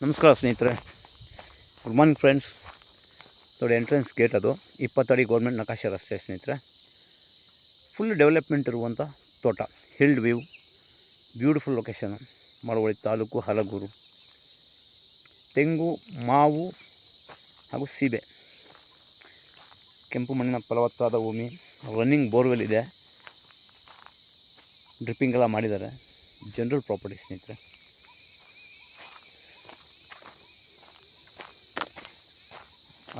ನಮಸ್ಕಾರ ಸ್ನೇಹಿತರೆ, good morning friends. ನೋಡಿ, ಎಂಟ್ರೆನ್ಸ್ ಗೇಟ್ ಅದು 20 ಅಡಿ ಗೌರ್ಮೆಂಟ್ ನಕಾಶೆ ರಸ್ತೆ ಸ್ನೇಹಿತರೆ. ಫುಲ್ ಡೆವಲಪ್ಮೆಂಟ್ ಇರುವಂಥ ತೋಟ, ಹಿಲ್ಡ್ view, beautiful location. Malavalli taluk, Halagur. ತೆಂಗು, ಮಾವು ಹಾಗೂ ಸೀಬೆ, ಕೆಂಪು ಮಣ್ಣಿನ ಫಲವತ್ತಾದ ಭೂಮಿ, ರನ್ನಿಂಗ್ ಬೋರ್ವೆಲ್ ಇದೆ, ಡ್ರಿಪ್ಪಿಂಗ್ ಎಲ್ಲ ಮಾಡಿದ್ದಾರೆ. ಜನರಲ್ ಪ್ರಾಪರ್ಟಿ ಸ್ನೇಹಿತರೆ.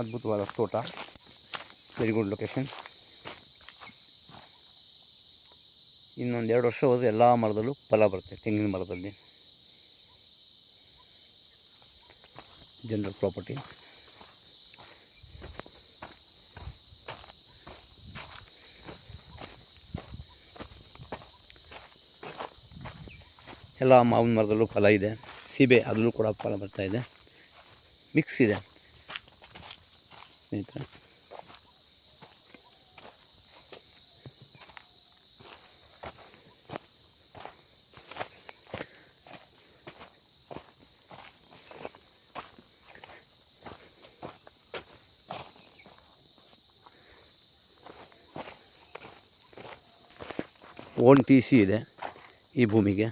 ಅದ್ಭುತವಾದ ತೋಟ, ವೆರಿ ಗುಡ್ ಲೊಕೇಶನ್. ಇನ್ನೊಂದು 2 ವರ್ಷ ಹೋದರೆ ಎಲ್ಲ ಮರದಲ್ಲೂ ಫಲ ಬರುತ್ತೆ. ತೆಂಗಿನ ಮರದಲ್ಲಿ ಜನರಲ್ ಪ್ರಾಪರ್ಟಿ. ಎಲ್ಲ ಮಾವಿನ ಮರದಲ್ಲೂ ಫಲ ಇದೆ. ಸೀಬೆ ಅದರಲ್ಲೂ ಕೂಡ ಫಲ ಬರ್ತಾಯಿದೆ. ಮಿಕ್ಸ್ ಇದೆ ಸ್ನೇಹಿತರೆ. ಓನ್ TC ಇದೆ ಈ ಭೂಮಿಗೆ.